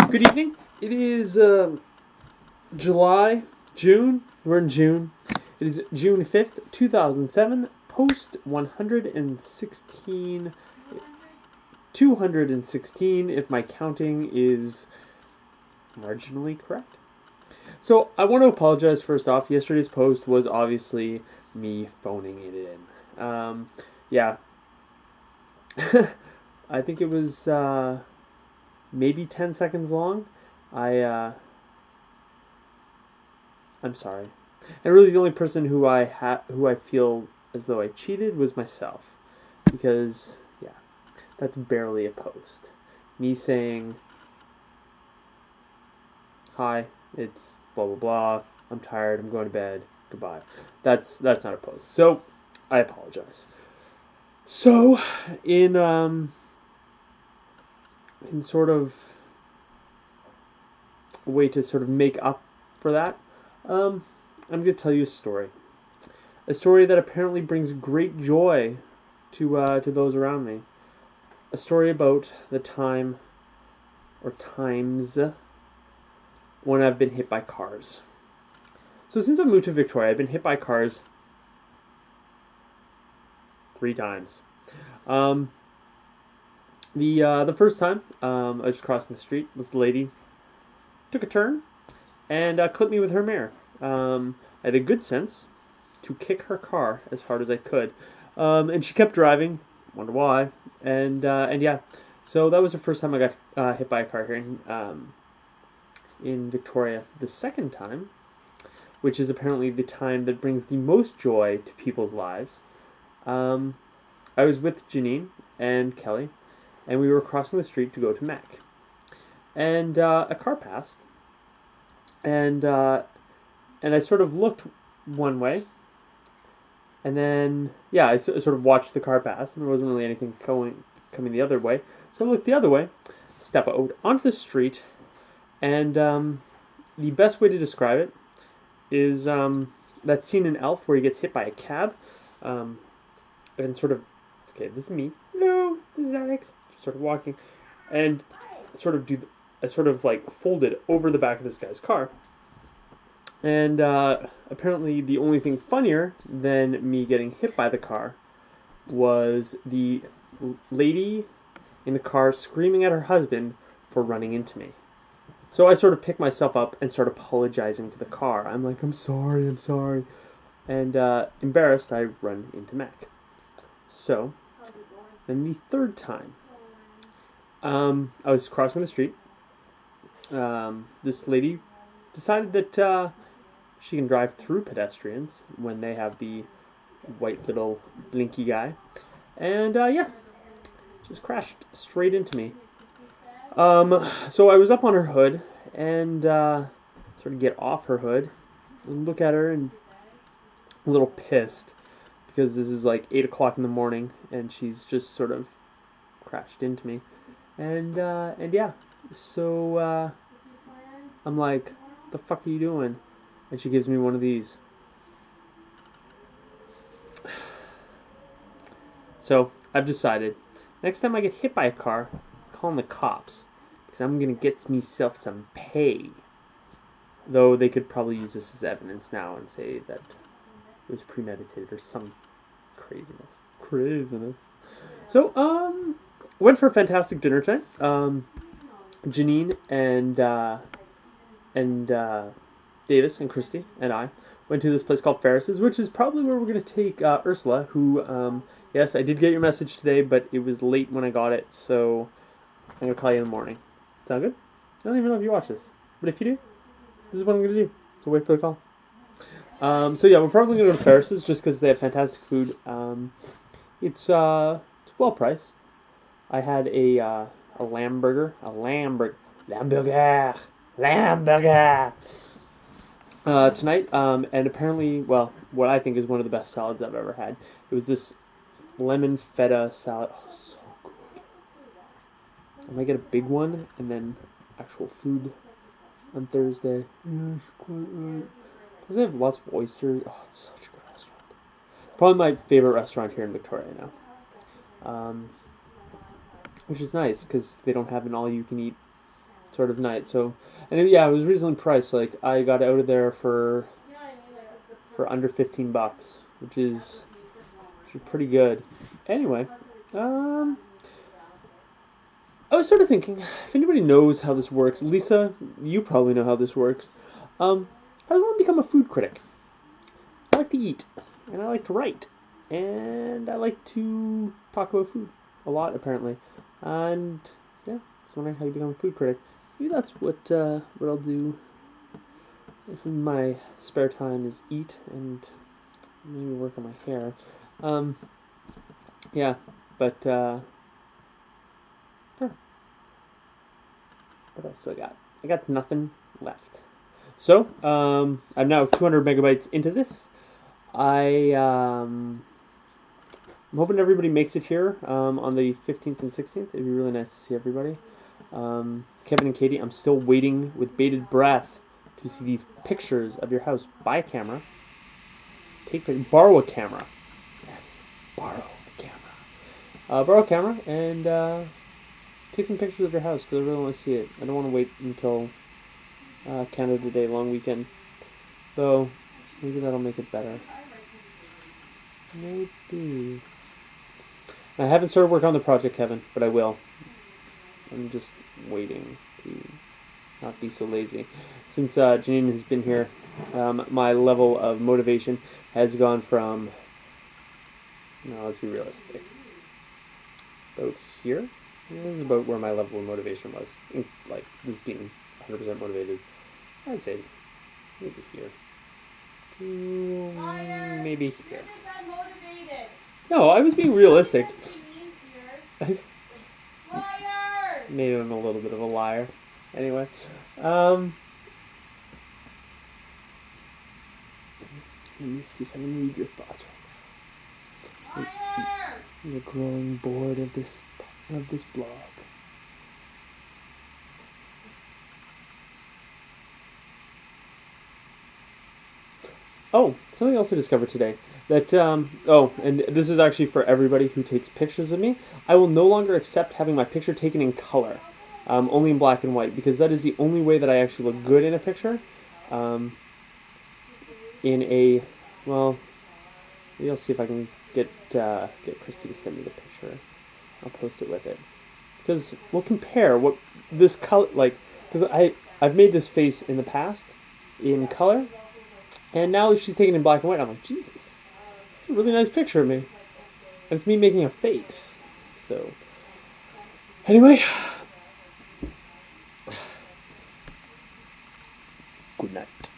Good evening. It is June. We're in June. It is June 5th, 2007. Post 116. 216, if my counting is marginally correct. So, I want to apologize first off. Yesterday's post was obviously me phoning it in. Yeah. I think it was maybe 10 seconds long. I'm sorry. And really the only person who I feel as though I cheated was myself. Because, yeah, that's barely a post. Me saying, hi, it's blah blah blah, I'm tired, I'm going to bed, goodbye. That's not a post. So, I apologize. So, in sort of a way to sort of make up for that, I'm going to tell you a story. A story that apparently brings great joy to those around me. A story about the time, or times, when I've been hit by cars. So since I moved to Victoria, I've been hit by cars 3 times. The first time, I was crossing the street with the lady, took a turn, and clipped me with her mirror. I had the good sense to kick her car as hard as I could, and she kept driving. Wonder why? And yeah, so that was the first time I got hit by a car here in Victoria. The second time, which is apparently the time that brings the most joy to people's lives, I was with Janine and Kelly, and we were crossing the street to go to Mac. And a car passed, and I sort of looked one way, and then, yeah, I sort of watched the car pass, and there wasn't really anything coming the other way. So I looked the other way, step out onto the street, and the best way to describe it is that scene in Elf where he gets hit by a cab, and sort of, okay, this is me. Hello, this is Alex. Just sort of walking, and sort of folded over the back of this guy's car. And apparently the only thing funnier than me getting hit by the car was the lady in the car screaming at her husband for running into me. So I sort of pick myself up and start apologizing to the car. I'm like, I'm sorry. And embarrassed, I run into Mac. So, then the third time, I was crossing the street. This lady decided that she can drive through pedestrians when they have the white little blinky guy. And yeah, just crashed straight into me. So I was up on her hood and sort of get off her hood and look at her, and a little pissed because this is like 8 o'clock in the morning and she's just sort of crashed into me. And yeah, so I'm like, the fuck are you doing? And she gives me one of these. So I've decided, next time I get hit by a car, I'm calling the cops, because I'm going to get myself some pay. Though they could probably use this as evidence now and say that it was premeditated or some craziness. So, went for a fantastic dinner tonight. Janine and Davis and Christy and I went to this place called Ferris's, which is probably where we're going to take Ursula, who, yes, I did get your message today, but it was late when I got it, so I'm going to call you in the morning. Sound good? I don't even know if you watch this, but if you do, this is what I'm going to do, so wait for the call. So yeah, we're probably going to go to Ferris's just because they have fantastic food. It's well priced. I had a lamb burger. Tonight, and apparently, well, what I think is one of the best salads I've ever had. It was this lemon feta salad. Oh, so good. I might get a big one, and then actual food on Thursday. Yes, quite right. Plus they have lots of oysters. Oh, it's such a good restaurant. Probably my favorite restaurant here in Victoria now. Which is nice, because they don't have an all-you-can-eat sort of night. So, and it was reasonably priced. Like I got out of there for under $15, which is pretty good. Anyway, I was sort of thinking, if anybody knows how this works, Lisa, you probably know how this works. I want to become a food critic. I like to eat, and I like to write, and I like to talk about food a lot, apparently. And yeah, I was wondering how you become a food critic. Maybe that's what I'll do if in my spare time is eat and maybe work on my hair. Yeah, but what else do I got? I got nothing left. So, I'm now 200 megabytes into this. I'm hoping everybody makes it here on the 15th and 16th. It'd be really nice to see everybody. Kevin and Katie, I'm still waiting with bated breath to see these pictures of your house. Buy a camera. Borrow a camera. Yes, borrow a camera. Borrow a camera and take some pictures of your house because I really want to see it. I don't want to wait until Canada Day long weekend. Though, maybe that'll make it better. Maybe. I haven't started work on the project, Kevin, but I will. I'm just waiting to not be so lazy. Since Janine has been here, my level of motivation has gone from, let's be realistic, about here. This is about where my level of motivation was. Like, this being 100% motivated. I'd say maybe here. Maybe here. No, I was being realistic. Maybe I'm a little bit of a liar. Anyway. Let me see if I can read your thoughts right now. You're growing bored of this blog. Oh, something else I discovered today. That, and this is actually for everybody who takes pictures of me. I will no longer accept having my picture taken in color. Only in black and white, because that is the only way that I actually look good in a picture. Maybe I'll see if I can get Christy to send me the picture. I'll post it with it. Because we'll compare what this color, because I've made this face in the past in color, and now she's taken in black and white. I'm like, Jesus, it's a really nice picture of me. And it's me making a face. So, anyway, good night.